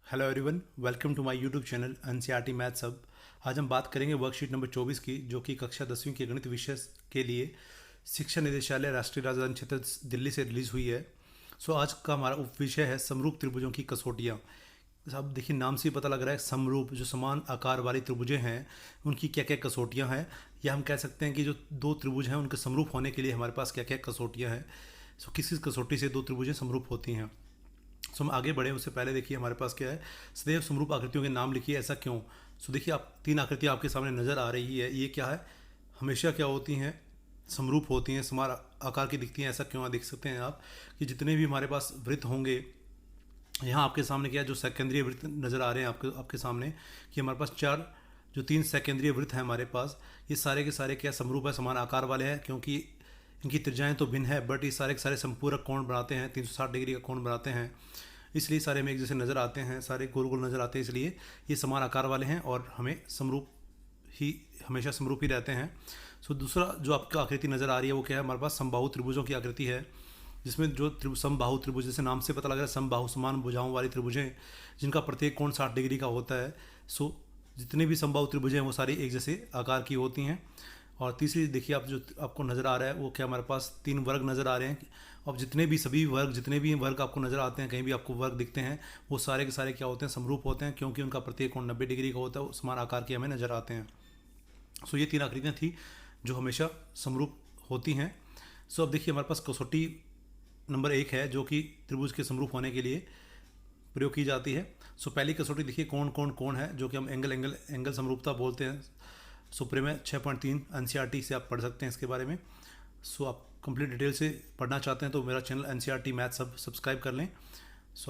Hello everyone, welcome to my YouTube channel NCERT maths hub. आज हम बात करेंगे वर्कशीट नंबर 24 की, जो कि कक्षा 10वीं के गणित विषय के लिए शिक्षा निदेशालय राष्ट्रीय राजधानी क्षेत्र दिल्ली से रिलीज़ हुई है। आज का हमारा उप विषय है समरूप त्रिभुजों की कसौटियाँ। अब देखिए, नाम से ही पता लग रहा है समरूप, जो समान आकार वाली त्रिभुजें हैं उनकी क्या क्या कसौटियाँ हैं, या हम कह सकते हैं कि जो दो त्रिभुज हैं उनके समरूप होने के लिए हमारे पास क्या क्या कसौटियाँ हैं। किस किस कसौटी से दो त्रिभुजें समरूप होती हैं। हम आगे बढ़े उससे पहले देखिए हमारे पास क्या है, सदैव समरूप आकृतियों के नाम लिखिए, ऐसा क्यों। देखिए, आप तीन आकृतियाँ आपके सामने नज़र आ रही है, ये क्या है, हमेशा क्या होती हैं, समरूप होती हैं, समान आकार की दिखती हैं। ऐसा क्यों है, देख सकते हैं आप कि जितने भी हमारे पास वृत्त होंगे, यहाँ आपके सामने क्या है, जो सेकेंद्रीय वृत्त नज़र आ रहे हैं आपके सामने, कि हमारे पास जो तीन सेकेंद्रीय वृत्त हैं हमारे पास, ये सारे के सारे क्या समरूप है, समान आकार वाले हैं, क्योंकि इनकी त्रिज्याएं तो भिन्न है, बट ये सारे के सारे संपूरक कोण बनाते हैं, 360 डिग्री का कोण बनाते हैं, इसलिए सारे में एक जैसे नज़र आते हैं, सारे गोल गोल नज़र आते हैं, इसलिए ये समान आकार वाले हैं और हमें समरूप ही, हमेशा समरूप ही रहते हैं। दूसरा जो आपको आकृति नज़र आ रही है वो क्या है, हमारे पास समबाहु त्रिभुजों की आकृति है, जिसमें जो समबाहु त्रिभुज, जैसे नाम से पता लग रहा है, समबाहु समान भुजाओं वाली त्रिभुजें, जिनका प्रत्येक कोण 60 डिग्री का होता है। जितने भी समबाहु त्रिभुजें हैं वो सारी एक जैसे आकार की होती हैं। और तीसरी देखिए, आप जो आपको नज़र आ रहा है वो क्या, हमारे पास तीन वर्ग नज़र आ रहे हैं। अब जितने भी वर्ग आपको नज़र आते हैं, कहीं भी आपको वर्ग दिखते हैं, वो सारे के सारे क्या होते हैं, समरूप होते हैं, क्योंकि उनका प्रत्येक कोण 90 डिग्री का होता है, वो समान आकार के हमें नज़र आते हैं। ये तीन आकृतियाँ थी जो हमेशा समरूप होती हैं। अब देखिए, हमारे पास कसौटी नंबर 1 है, जो कि त्रिभुज के समरूप होने के लिए प्रयोग की जाती है। पहली कसौटी देखिए, कोण है, जो कि हम एंगल समरूपता बोलते हैं। प्रीमियम 6.3 एनसीईआरटी से आप पढ़ सकते हैं इसके बारे में। आप कंप्लीट डिटेल से पढ़ना चाहते हैं तो मेरा चैनल एनसीईआरटी मैथ्स सब्सक्राइब कर लें।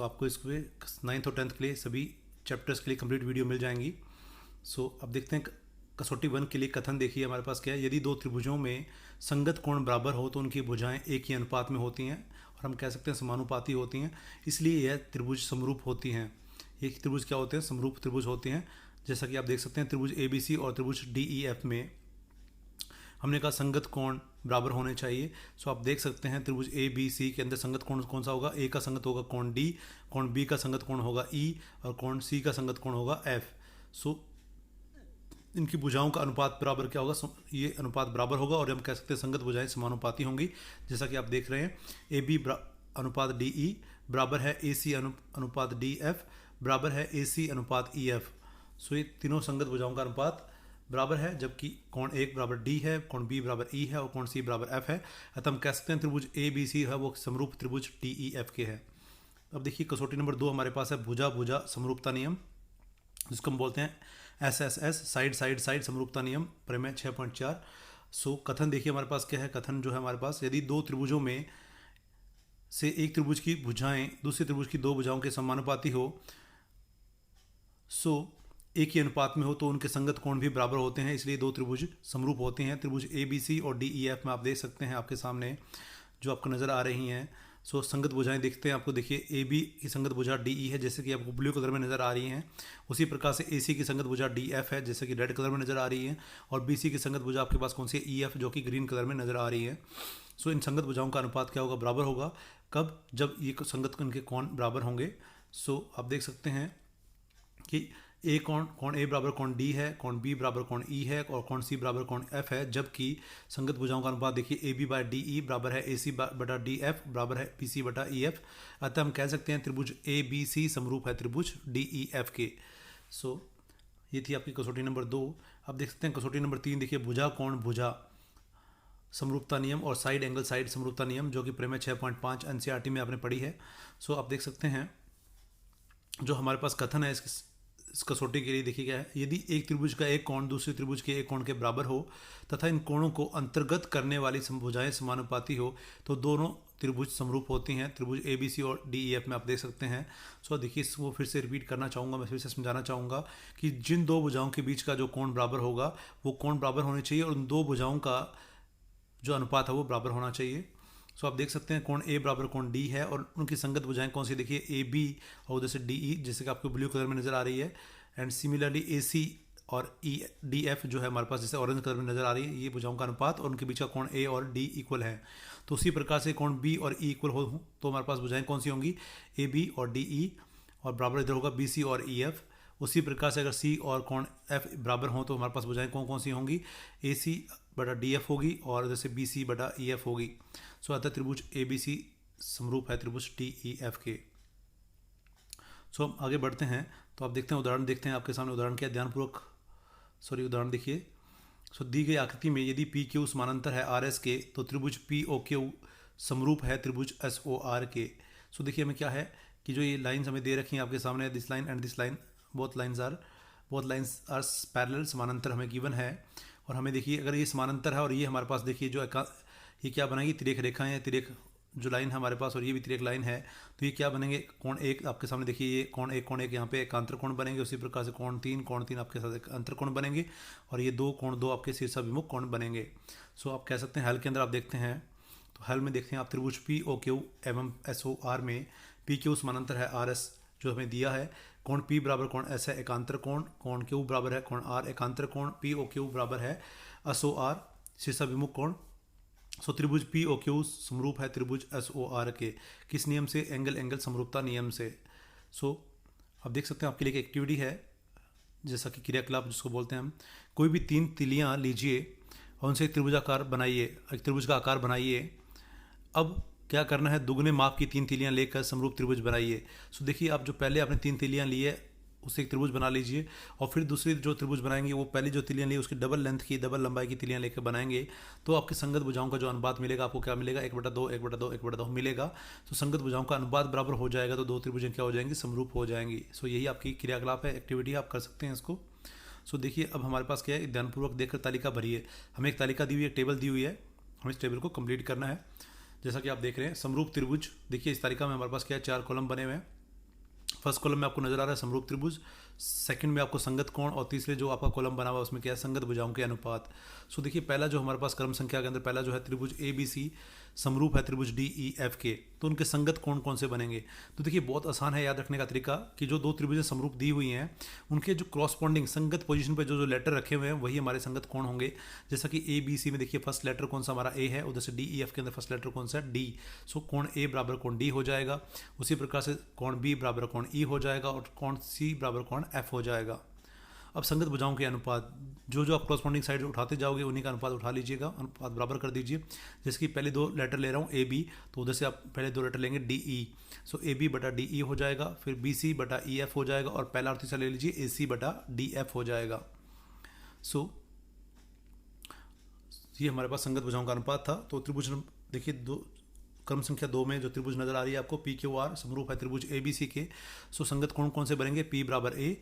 आपको इसमें 9th और 10th के लिए सभी चैप्टर्स के लिए कंप्लीट वीडियो मिल जाएंगी। अब देखते हैं कसौटी 1 के लिए कथन। देखिए हमारे पास क्या है, यदि दो त्रिभुजों में संगत कोण बराबर हो तो उनकी भुजाएं एक ही अनुपात में होती हैं, और हम कह सकते हैं समानुपाती होती हैं, इसलिए यह त्रिभुज समरूप होती हैं। ये त्रिभुज क्या होते हैं, समरूप त्रिभुज होते हैं। जैसा कि आप देख सकते हैं, त्रिभुज ABC और त्रिभुज DEF में हमने कहा संगत कोण बराबर होने चाहिए। आप देख सकते हैं, त्रिभुज ABC के अंदर संगत कोण कौन सा होगा, A का संगत होगा कोण D, कोण B का संगत कोण होगा E, और कोण C का संगत कोण होगा F। इनकी भुजाओं का अनुपात बराबर क्या होगा, ये अनुपात बराबर होगा, और हम कह सकते हैं संगत भुजाएं समानुपाती होंगी। जैसा कि आप देख रहे हैं, AB अनुपात DE बराबर है AC अनुपात DF बराबर है AC अनुपात EF। ये तीनों संगत भुजाओं का अनुपात बराबर है, जबकि कोण 1 बराबर D है, कोण B बराबर E है और कोण C बराबर F है। अतः हम कह सकते हैं त्रिभुज ABC है वो समरूप त्रिभुज DEF के है। अब देखिए, कसौटी नंबर 2 हमारे पास है भुजा भुजा समरूपता नियम, जिसको हम बोलते हैं SSS, साइड साइड साइड समरूपता नियम, प्रमेय 6.4। कथन देखिए हमारे पास क्या है, कथन जो है हमारे पास, यदि दो त्रिभुजों में से एक त्रिभुज की भुजाएं दूसरे त्रिभुज की दो भुजाओं के समानुपाती हो, एक ही अनुपात में हो, तो उनके संगत कोण भी बराबर होते हैं, इसलिए दो त्रिभुज समरूप होते हैं। त्रिभुज ABC और DEF में आप देख सकते हैं, आपके सामने जो आपको नज़र आ रही हैं। संगत भुजाएं देखते हैं आपको, देखिए AB की संगत भुजा DE है, जैसे कि आपको ब्लू कलर में नज़र आ रही हैं। उसी प्रकार से AC की संगत भुजा DF है, जैसे कि रेड कलर में नज़र आ रही है, और BC की संगत भुजा आपके पास कौन सी है, EF, जो कि ग्रीन कलर में नज़र आ रही है। इन संगत भुजाओं का अनुपात क्या होगा, बराबर होगा। कब, जब ये संगत उनके कोण बराबर होंगे। आप देख सकते हैं कि कोण A बराबर कोण D है, कोण B बराबर कोण E है, और कोण C बराबर कोण F है, जबकि संगत भुजाओं का अनुपात देखिए AB बाय DE बराबर है AC बटा DF बराबर है BC बटा EF। अतः हम कह सकते हैं त्रिभुज ABC समरूप है त्रिभुज DEF के। ये थी आपकी कसौटी नंबर 2। अब देख सकते हैं कसौटी नंबर 3, देखिए भुजा कोण भुजा समरूपता नियम और साइड एंगल साइड समरूपता नियम, जो कि प्रमेय 6.5 एनसीईआरटी में आपने पढ़ी है। आप देख सकते हैं, जो हमारे पास कथन है इस कसौटी के लिए, देखिए क्या है, यदि एक त्रिभुज का एक कोण दूसरे त्रिभुज के एक कोण के बराबर हो तथा इन कोणों को अंतर्गत करने वाली भुजाएं समानुपाती हो, तो दोनों त्रिभुज समरूप होती हैं। त्रिभुज ABC और DEF में आप देख सकते हैं। देखिए, वो फिर से रिपीट करना चाहूँगा, मैं फिर से समझाना चाहूँगा कि जिन दो भुजाओं के बीच का जो कोण बराबर होगा, वो कोण बराबर होने चाहिए, और उन दो भुजाओं का जो अनुपात है वो बराबर होना चाहिए। आप देख सकते हैं, कोण A बराबर कोण D है, और उनकी संगत भुजाएं कौन सी, देखिए AB और उधर से DE, जैसे कि आपको ब्लू कलर में नज़र आ रही है। एंड सिमिलरली AC और DF जो है हमारे पास जैसे ऑरेंज कलर में नज़र आ रही है, ये भुजाओं का अनुपात, और उनके बीच का कोण A और D इक्वल है। उसी प्रकार से कोण B और E इक्वल हो तो हमारे पास भुजाएं कौन सी होंगी, AB और DE, और बराबर इधर होगा बी सी और ई एफ। उसी प्रकार से अगर सी और कोण एफ बराबर हों तो हमारे पास भुजाएं कौन कौन सी होंगी, ए सी बटा डी एफ होगी और जैसे बी सी बटा ई एफ होगी। सो अतः त्रिभुज ए बी सी समरूप है त्रिभुज टी ई एफ के। सो हम आगे बढ़ते हैं तो आप देखते हैं उदाहरण देखते हैं आपके सामने उदाहरण क्या है, ध्यानपूर्वक उदाहरण देखिए। सो दी गई आकृति में यदि पी क्यू समानांतर है आर एस के तो त्रिभुज पी ओ क्यू समरूप है त्रिभुज एस ओ आर के। सो देखिए हमें क्या है कि जो ये लाइन्स हमें दे रखी हैं आपके सामने, this line and this line, both lines are parallel, समानांतर हमें गिवन है। और हमें देखिए अगर ये समानांतर है और ये हमारे पास देखिए जो ये क्या बनाएगी, तिरेख रेखाएं हैं, तिरेख जो लाइन है हमारे पास और ये भी तिरेख लाइन है, तो ये क्या बनेंगे, कोण एक आपके सामने देखिए, ये कोण एक यहाँ पे एकांतर कोण बनेंगे। उसी प्रकार से कोण तीन आपके साथ एक अंतर कोण बनेंगे और ये कोण दो आपके शीर्षाभिमुख कोण बनेंगे। सो आप कह सकते हैं हल के अंदर आप देखते हैं तो हल में देखते हैं आप त्रिभुज पी ओ क्यू एवं एस ओ आर में पी क्यू समानांतर है आर एस जो हमें दिया है, कोण पी बराबर कोण एस है एकांतर कोण, कोण क्यू बराबर है कोण आर एकांतर कोण, पी ओ क्यू बराबर है एस ओ आर शीर्षाभिमुख कोण। सो त्रिभुज पी ओ क्यू समरूप है त्रिभुज एस ओ आर के, किस नियम से, एंगल समरूपता नियम से। सो आप देख सकते हैं आपके लिए एक एक्टिविटी है जैसा कि क्रियाकलाप जिसको बोलते हैं हम, कोई भी 3 तिलियां लीजिए और उनसे एक त्रिभुजाकार बनाइए, एक त्रिभुज का आकार बनाइए। अब क्या करना है, दुगने माप की 3 तिलियां लेकर समरूप त्रिभुज बनाइए। सो देखिए आप जो पहले आपने 3 तिलियां ली है उससे एक त्रिभुज बना लीजिए और फिर दूसरी जो त्रिभुज बनाएंगे वो पहली जो तिलियां ली उसकी डबल लेंथ की डबल लंबाई की तिलियां लेकर बनाएंगे तो आपकी संगत भुजाओं का जो अनुपात मिलेगा आपको क्या मिलेगा, 1/2 1/2 1/2 मिलेगा। तो संगत भुजाओं का अनुपात बराबर हो जाएगा तो 2 त्रिभुजें क्या हो जाएंगी, समरूप हो जाएंगी। सो यही आपकी क्रियाकलाप है, एक्टिविटी आप कर सकते हैं इसको। सो देखिए अब हमारे पास क्या है, ध्यानपूर्वक देखकर तालिका भरिए। हमें एक तालिका दी हुई है, टेबल दी हुई है, हमें इस टेबल को कंप्लीट करना है। जैसा कि आप देख रहे हैं समरूप त्रिभुज, देखिए इस तालिका में हमारे पास क्या है, 4 कॉलम बने हुए हैं। फर्स्ट कॉलम में आपको नजर आ रहा है समरूप त्रिभुज, सेकंड में आपको संगत कोण और तीसरे जो आपका कॉलम बना हुआ है उसमें क्या है, संगत भुजाओं के अनुपात। सो देखिए पहला जो हमारे पास क्रम संख्या के अंदर पहला जो है त्रिभुज ए बी सी समरूप है त्रिभुज डी ई एफ के, तो उनके संगत कोण कौन से बनेंगे। तो देखिए बहुत आसान है याद रखने का तरीका कि जो 2 त्रिभुजें समरूप दी हुई हैं उनके जो क्रॉसपॉन्डिंग संगत पोजीशन पे जो लेटर रखे हुए हैं वही हमारे संगत कोण होंगे। जैसा कि ए बी सी में देखिए फर्स्ट लेटर कौन सा हमारा ए है, उधर से डी ई एफ के अंदर फर्स्ट लेटर कौन सा है, डी। सो कोण ए बराबर कोण डी हो जाएगा। उसी प्रकार से कोण बी बराबर कोण ई हो जाएगा और कोण सी बराबर कोण एफ हो जाएगा। अब संगत भुजाओं के अनुपात जो जो आप क्रॉसपॉन्डिंग साइड उठाते जाओगे उन्हीं का अनुपात उठा लीजिएगा, अनुपात बराबर कर दीजिए। जैसे कि पहले 2 लेटर ले रहा हूँ ए बी, तो उधर से आप पहले 2 लेटर लेंगे D E. So A B बटा डी ई हो जाएगा, फिर बी सी बटा ई एफ हो जाएगा और पहला और तीसरा ले लीजिए ए सी बटा डी एफ हो जाएगा। सो ये हमारे पास संगत भुजाओं का अनुपात था। तो त्रिभुज देखिए क्रम संख्या 2 में जो त्रिभुज नजर आ रही है आपको पी क्यू आर समरूप है त्रिभुज ए बी सी के। सो संगत कोण कौन से बनेंगे, पी बराबर ए,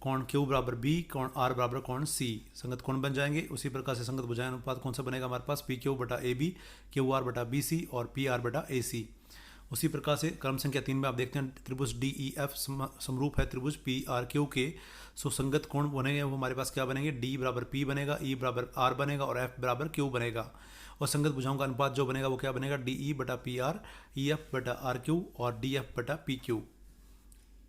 कोण क्यू बराबर बी, कोण आर बराबर कोण सी, संगत कोण बन जाएंगे। उसी प्रकार से संगत भुजाएं अनुपात कौन सा बनेगा हमारे पास, पी क्यू बटा ए बी, क्यू आर बटा बी सी और पी आर बटा ए सी। उसी प्रकार से क्रम संख्या 3 में आप देखते हैं त्रिभुज डी ई एफ समरूप है त्रिभुज पी आर क्यू के। सो संगत कोण बनेंगे वो हमारे पास क्या बनेंगे, डी बराबर पी बनेगा, ई बराबर आर बनेगा और एफ बराबर क्यू बनेगा। और संगत भुजाओं का अनुपात जो बनेगा वो क्या बनेगा, डी ई बटा पी आर, ई एफ बटा आर क्यू और डी एफ बटा पी क्यू।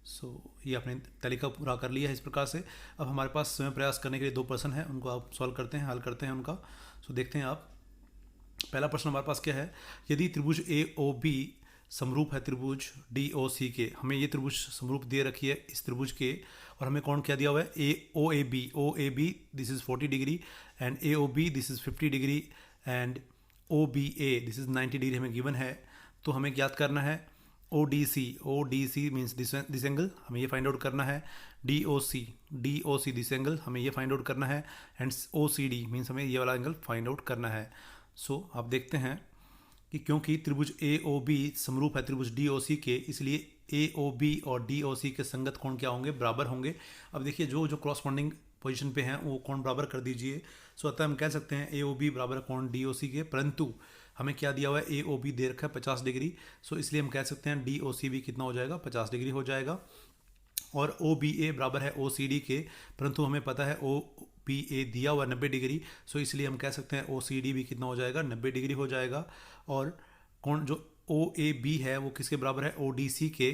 सो ये आपने तालिका पूरा कर लिया है इस प्रकार से। अब हमारे पास स्वयं प्रयास करने के लिए 2 प्रश्न है, उनको आप सॉल्व करते हैं, हल करते हैं उनका। सो देखते हैं आप, पहला प्रश्न हमारे पास क्या है, यदि त्रिभुज ए ओ बी समरूप है त्रिभुज डी ओ सी के, हमें ये त्रिभुज समरूप दे रखी है इस त्रिभुज के और हमें कौन क्या दिया हुआ है, O A B this is 40 degree and A O B this is 50 degree and O B A this is 90 degree हमें गिवन है। तो हमें ज्ञात करना है O D C means this angle, हमें ये फाइंड आउट करना है। D O C this angle, हमें ये फाइंड आउट करना है। And O C D means हमें ये वाला एंगल फाइंड आउट करना है। सो आप देखते हैं कि क्योंकि त्रिभुज ए ओ बी समरूप है त्रिभुज डी ओ सी के, इसलिए ए ओ बी और डी ओ सी के संगत कोण क्या होंगे, बराबर होंगे। अब देखिए जो जो क्रॉसपॉन्डिंग पोजीशन पे हैं वो कोण बराबर कर दीजिए। सो अतः हम कह सकते हैं ए ओ बी बराबर कोण डी ओ सी के, परंतु हमें क्या दिया हुआ है, ए ओ बी दे रखा है 50 डिग्री। सो इसलिए हम कह सकते हैं डी ओ सी भी कितना हो जाएगा, 50 डिग्री हो जाएगा। और ओ बी ए बराबर है ओ सी डी के, परंतु हमें पता है ओ बी ए दिया हुआ 90 डिग्री। सो इसलिए हम कह सकते हैं ओ सी डी भी कितना हो जाएगा, 90 डिग्री हो जाएगा। और कौन जो ओ ए बी है वो किसके बराबर है, ओ डी सी के,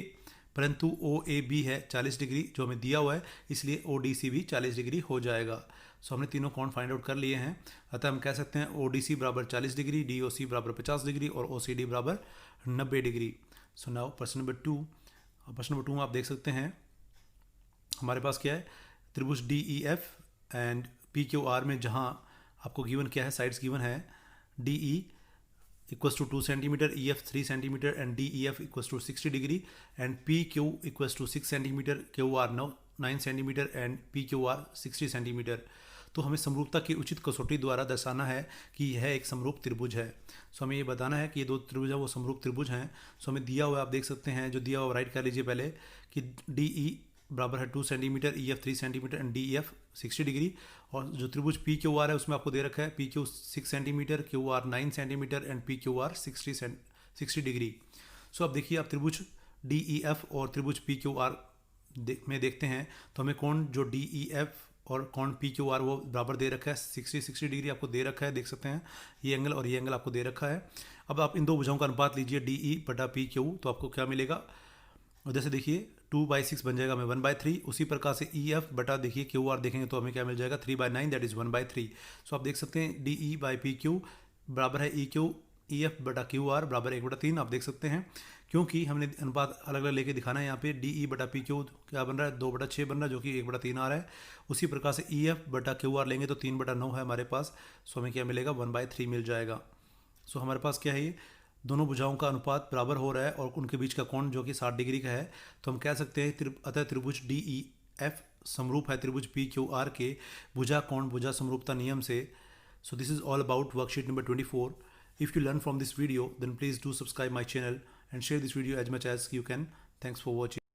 परंतु ओ ए बी है 40 डिग्री जो हमें दिया हुआ है, इसलिए ओ डी सी भी 40 डिग्री हो जाएगा। सो हमने तीनों कोण फाइंड आउट कर लिए हैं। अतः हम कह सकते हैं ओ डी सी बराबर 40 डिग्री, डी ओ सी बराबर 50 डिग्री और ओ सी डी बराबर 90 डिग्री। सो नाउ प्रश्न नंबर 2, और प्रश्न नंबर 2 में आप देख सकते हैं हमारे पास क्या है, त्रिभुज D E F and P Q R में जहां आपको गिवन क्या है, साइड्स गिवन है D E equals to 2 centimetre, E F 3 centimetre and D E F equals to 60 degree and P Q equals to 6 centimetre, Q R 9 centimetre and P Q R 60 centimetre. तो हमें समरूपता की उचित कसौटी द्वारा दर्शाना है कि यह एक समरूप त्रिभुज है। सो हमें ये बताना है कि ये 2 त्रिभुज है वो समरूप त्रिभुज हैं। सो हमें दिया हुआ आप देख सकते हैं, जो दिया हुआ राइट कर लीजिए पहले कि डी ई बराबर है 2 centimetre, E F 3 centimetre and D E F 60 degree. और जो त्रिभुज पी क्यू आर है उसमें आपको दे रखा है P Q 6 centimetre, Q R 9 centimetre and P Q R 60 degree. So अब देखिए, आप त्रिभुज डी ई एफ और त्रिभुज पी क्यू आर में देखते हैं तो हमें कोण जो डी ई एफ और कोण पी क्यू आर वो बराबर दे रखा है, 60 डिग्री आपको दे रखा है, देख सकते हैं ये एंगल और ये एंगल आपको दे रखा है। अब आप इन दो भुजाओं का अनुपात लीजिए डी ई बटा पी क्यू, तो आपको क्या मिलेगा, और जैसे देखिए 2/6 बन जाएगा हमें 1/3। उसी प्रकार से ई एफ बटा देखिए क्यू आर देखेंगे तो हमें क्या मिल जाएगा 3/9, दैट इज 1/3। सो आप देख सकते हैं D E by P Q बराबर है ई एफ बटा क्यू आर बराबर 1/3। आप देख सकते हैं क्योंकि हमने अनुपात अलग अलग लेके दिखाना है, यहाँ पे डी ई बटा पी क्यू क्या बन रहा है 2/6 बन रहा है, जो कि 1/3 आ रहा है। उसी प्रकार से ई एफ बटा क्यू आर लेंगे तो 3/9 है हमारे पास। सो हमें क्या मिलेगा 1/3 मिल जाएगा। सो हमारे पास क्या है, ये दोनों भुजाओं का अनुपात बराबर हो रहा है और उनके बीच का कोण जो कि 60 डिग्री का है। तो हम कह सकते हैं अतः त्रिभुज डी ई एफ समरूप है त्रिभुज पी क्यू आर के भुजा कोण भुजा समरूपता नियम से। So this is all about worksheet number 24. If you learn from this video, then please do subscribe my channel and share this video as much as you can. Thanks for watching.